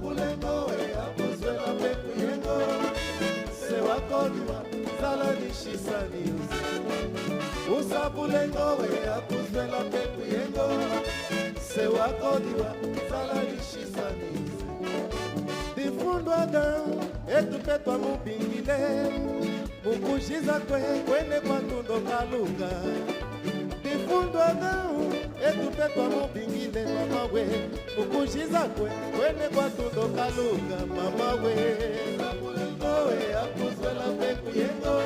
Bulengo e apuzwela pekuyengo se wakodiwa zala nishisani usabulengo e apuzwela pekuyengo se wakodiwa zala nishisani difundwa dan etupetwa mubingile mukushiza kwene kwatundo kalunga difundwa dan etupetwa mubingile mama we mukushiza kwene kwatundo kalunga mama we sabulengo e akuzwela pekuyengo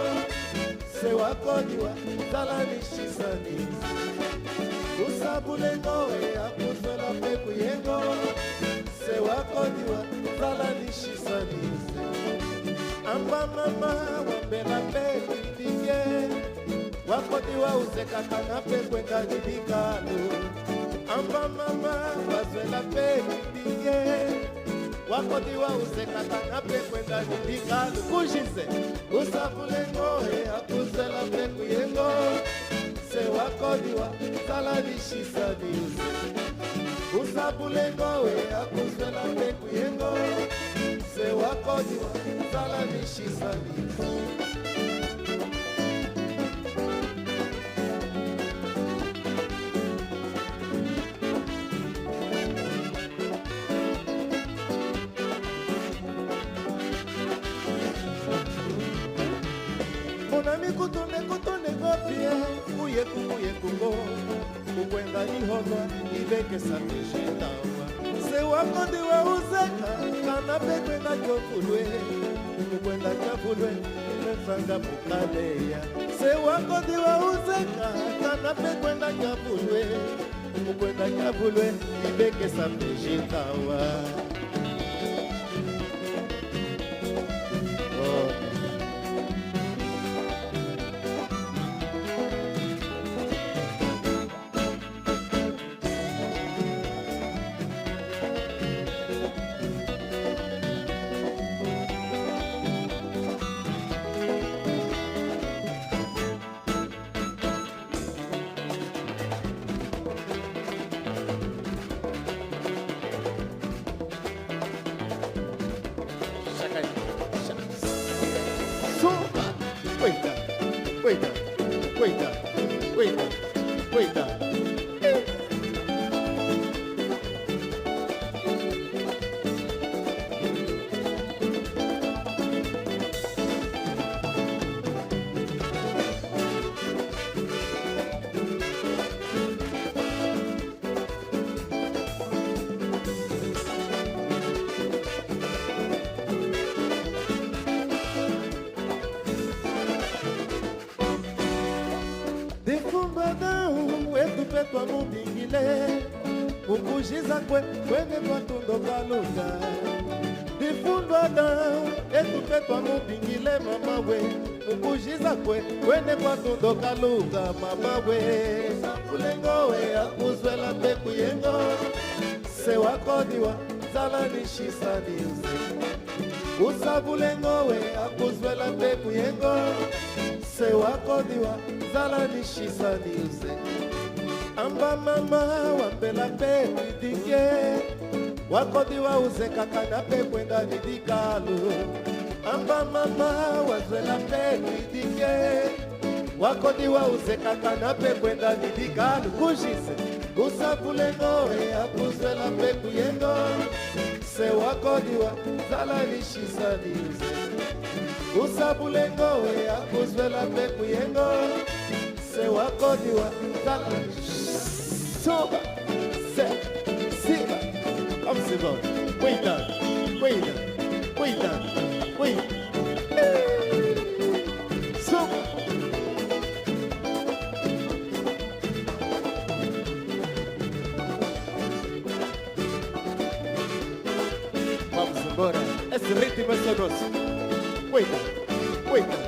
se wakodiwa zala nishisani usabulengo e akuzwela pekuyengo se wakodiwa zala nishisani amba mama wambela pekindinge wakodiwa uzekakana pekwenda jibikalo amba mama wazwela pekindinge wakodiwa uzekakana pekwenda jibikalo kujize usabulengo e akuzwela pekuyengo se wakodiwa zala nishisani usabulengo e akuzwela pekuyengo se wakodiwa zala nishisani Monami kutune gopie kuye kungo kukwenda nihono ibeke sapeshetawa se wakodiwa uzeka kana pekwenda jofulwe kukwenda jafulwe imefanga bukaleya se wakodiwa uzeka kana pekwenda jafulwe kukwenda jafulwe ibeke sapeshetawa Cuida. Etupetwa mubingile ukujiza kwene kwatundo kalunga difundwa da etupetwa mubingile mama we ukujiza kwene kwatundo kalunga mama we sabulengo we akuzwela pekuyengo se wakodiwa zala nishisani usabulengo we akuzwela pekuyengo se wakodiwa zala nishisani amba mama wambela pe nidike wakodiwa uzekakana pe kwenda nidikalo amba mama wazwela pe nidike wakodiwa uzekakana pe kwenda nidikalo kujize usabulengo e akuzwela pe kuyengo se wakodiwa zala nishisani usabulengo e akuzwela pe kuyengo se wakodiwa zala Soba, set, siba, come Siba, wait down, wait down, wait down, wait. Agora, esse ritmo é só nosso. Cuida, cuida.